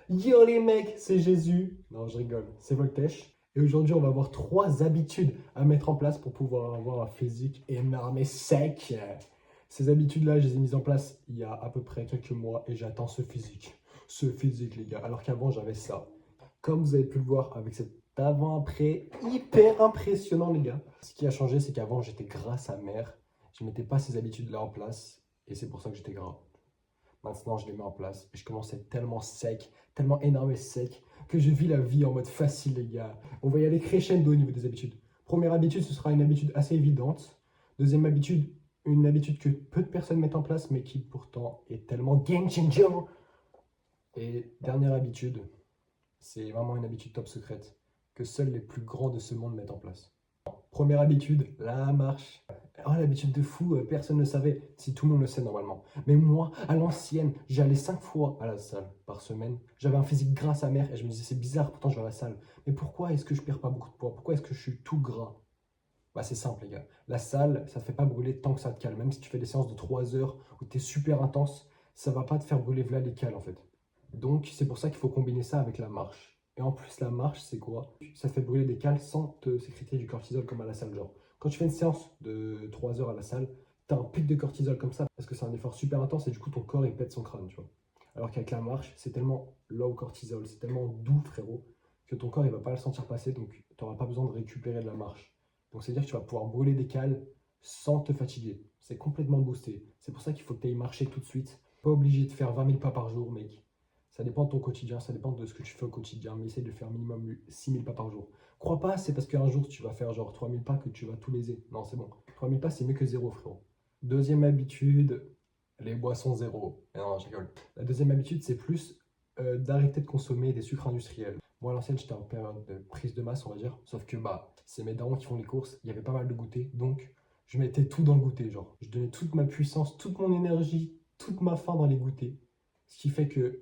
Yo les mecs, c'est Jésus. Non, je rigole, c'est Voltèche. Et aujourd'hui, on va voir 3 habitudes à mettre en place pour pouvoir avoir un physique énorme et sec. Ces habitudes-là, je les ai mises en place il y a à peu près quelques mois et j'attends ce physique. Ce physique, les gars. Alors qu'avant, j'avais ça. Comme vous avez pu le voir avec cet avant-après hyper impressionnant, les gars. Ce qui a changé, c'est qu'avant, j'étais gras sa mère. Je ne mettais pas ces habitudes-là en place et c'est pour ça que j'étais gras. Maintenant, je les mets en place et je commence à être tellement sec, tellement énorme et sec que je vis la vie en mode facile, les gars. On va y aller crescendo au niveau des habitudes. Première habitude, ce sera une habitude assez évidente. Deuxième habitude, une habitude que peu de personnes mettent en place, mais qui pourtant est tellement game changer. Et dernière habitude, c'est vraiment une habitude top secrète que seuls les plus grands de ce monde mettent en place. Première habitude, la marche. Oh, l'habitude de fou, personne ne savait, si tout le monde le sait normalement. Mais moi, à l'ancienne, j'allais 5 fois à la salle par semaine. J'avais un physique gras à mère et je me disais, c'est bizarre, pourtant je vais à la salle. Mais pourquoi est-ce que je perds pas beaucoup de poids? Pourquoi est-ce que je suis tout gras? Bah, c'est simple, les gars. La salle, ça te fait pas brûler tant que ça te cale. Même si tu fais des séances de 3 heures où tu es super intense, ça va pas te faire brûler là les cales en fait. Donc, c'est pour ça qu'il faut combiner ça avec la marche. Et en plus, la marche, c'est quoi? Ça te fait brûler des cales sans te sécréter du cortisol comme à la salle. Genre, quand tu fais une séance de 3 heures à la salle, tu as un pic de cortisol comme ça parce que c'est un effort super intense et du coup, ton corps il pète son crâne, tu vois. Alors qu'avec la marche, c'est tellement low cortisol, c'est tellement doux, frérot, que ton corps il va pas le sentir passer donc tu n'auras pas besoin de récupérer de la marche. Donc, c'est-à-dire que tu vas pouvoir brûler des cales sans te fatiguer. C'est complètement boosté. C'est pour ça qu'il faut que tu ailles marcher tout de suite. Pas obligé de faire 20 000 pas par jour, mec. Ça dépend de ton quotidien, ça dépend de ce que tu fais au quotidien, mais essaye de faire minimum 6 000 pas par jour. Crois pas, c'est parce qu'un jour tu vas faire genre 3 000 pas que tu vas tout léser. Non, c'est bon. 3 000 pas, c'est mieux que zéro, frérot. Deuxième habitude, les boissons zéro. Non, je rigole. La deuxième habitude, c'est plus d'arrêter de consommer des sucres industriels. Moi, à l'ancienne, j'étais en période de prise de masse, on va dire. Sauf que bah, c'est mes darons qui font les courses, il y avait pas mal de goûter, donc je mettais tout dans le goûter, genre. Je donnais toute ma puissance, toute mon énergie, toute ma faim dans les goûters. Ce qui fait que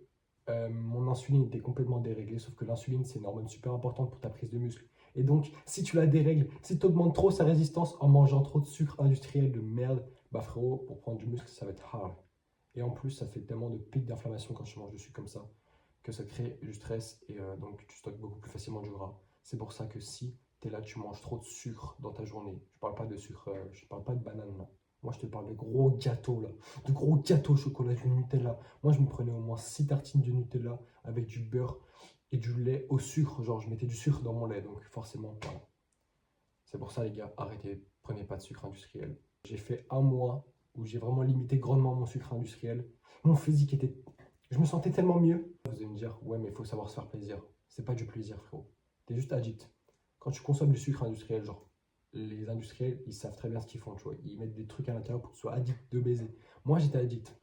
mon insuline était complètement déréglée, sauf que l'insuline, c'est une hormone super importante pour ta prise de muscle. Et donc, si tu la dérègles, si tu augmentes trop sa résistance en mangeant trop de sucre industriel de merde, bah frérot, pour prendre du muscle, ça va être hard. Et en plus, ça fait tellement de pics d'inflammation quand tu manges du sucre comme ça, que ça crée du stress et donc tu stockes beaucoup plus facilement du gras. C'est pour ça que si tu es là, tu manges trop de sucre dans ta journée, je parle pas de sucre, je parle pas de banane là. Moi, je te parle de gros gâteaux là, de gros gâteaux au chocolat, du Nutella. Moi, je me prenais au moins 6 tartines de Nutella avec du beurre et du lait au sucre. Genre, je mettais du sucre dans mon lait, donc forcément, voilà. C'est pour ça, les gars, arrêtez, prenez pas de sucre industriel. J'ai fait un mois où j'ai vraiment limité grandement mon sucre industriel. Mon physique était. Je me sentais tellement mieux. Vous allez me dire, ouais, mais il faut savoir se faire plaisir. C'est pas du plaisir, frérot. T'es juste addict. Quand tu consommes du sucre industriel, genre, les industriels, ils savent très bien ce qu'ils font, tu vois. Ils mettent des trucs à l'intérieur pour que tu sois addict de baiser. Moi, j'étais addict.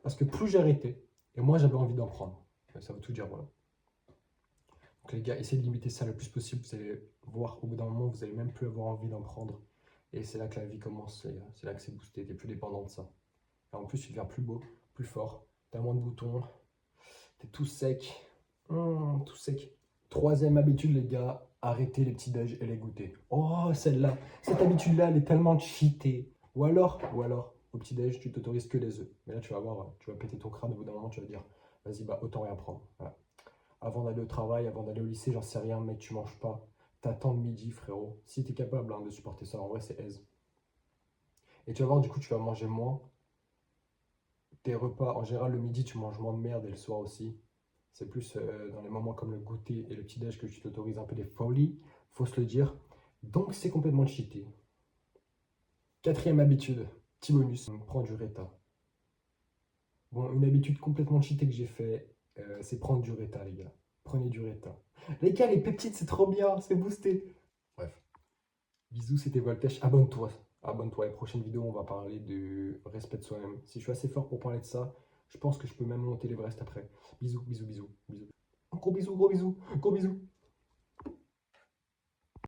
Parce que plus j'arrêtais, et moi, j'avais envie d'en prendre. Ça veut tout dire, voilà. Donc les gars, essayez de limiter ça le plus possible. Vous allez voir, au bout d'un moment, vous allez même plus avoir envie d'en prendre. Et c'est là que la vie commence, les gars. C'est là que c'est boosté. T'es plus dépendant de ça. Et en plus, tu deviens plus beau, plus fort. T'as moins de boutons. T'es tout sec. Tout sec. Troisième habitude, les gars, arrêtez les petits déj et les goûters. Oh, celle-là. Cette habitude-là, elle est tellement cheatée. Ou alors, au petit déj, tu t'autorises que les œufs. Mais là, tu vas voir, tu vas péter ton crâne. Au bout d'un moment, tu vas dire, vas-y, bah, autant rien prendre. Voilà. Avant d'aller au travail, avant d'aller au lycée, j'en sais rien, mec, tu manges pas. T'attends le midi, frérot. Si t'es capable de supporter ça, en vrai, c'est aise. Et tu vas voir, du coup, tu vas manger moins. Tes repas, en général, le midi, tu manges moins de merde et le soir aussi. C'est plus dans les moments comme le goûter et le petit-déj que tu t'autorises un peu des folies, faut se le dire. Donc, c'est complètement cheaté. Quatrième habitude, petit bonus, prends du Reta. Bon, une habitude complètement cheatée que j'ai fait, c'est prendre du Reta, les gars. Prenez du Reta. Les gars, les peptides, c'est trop bien, c'est boosté. Bref. Bisous, c'était Voltèche. Abonne-toi. Abonne-toi. Et prochaine vidéo, on va parler de respect de soi-même. Si je suis assez fort pour parler de ça, je pense que je peux même monter l'Everest après. Bisous, bisous, bisous, bisous. Gros bisous, gros bisous, gros bisous.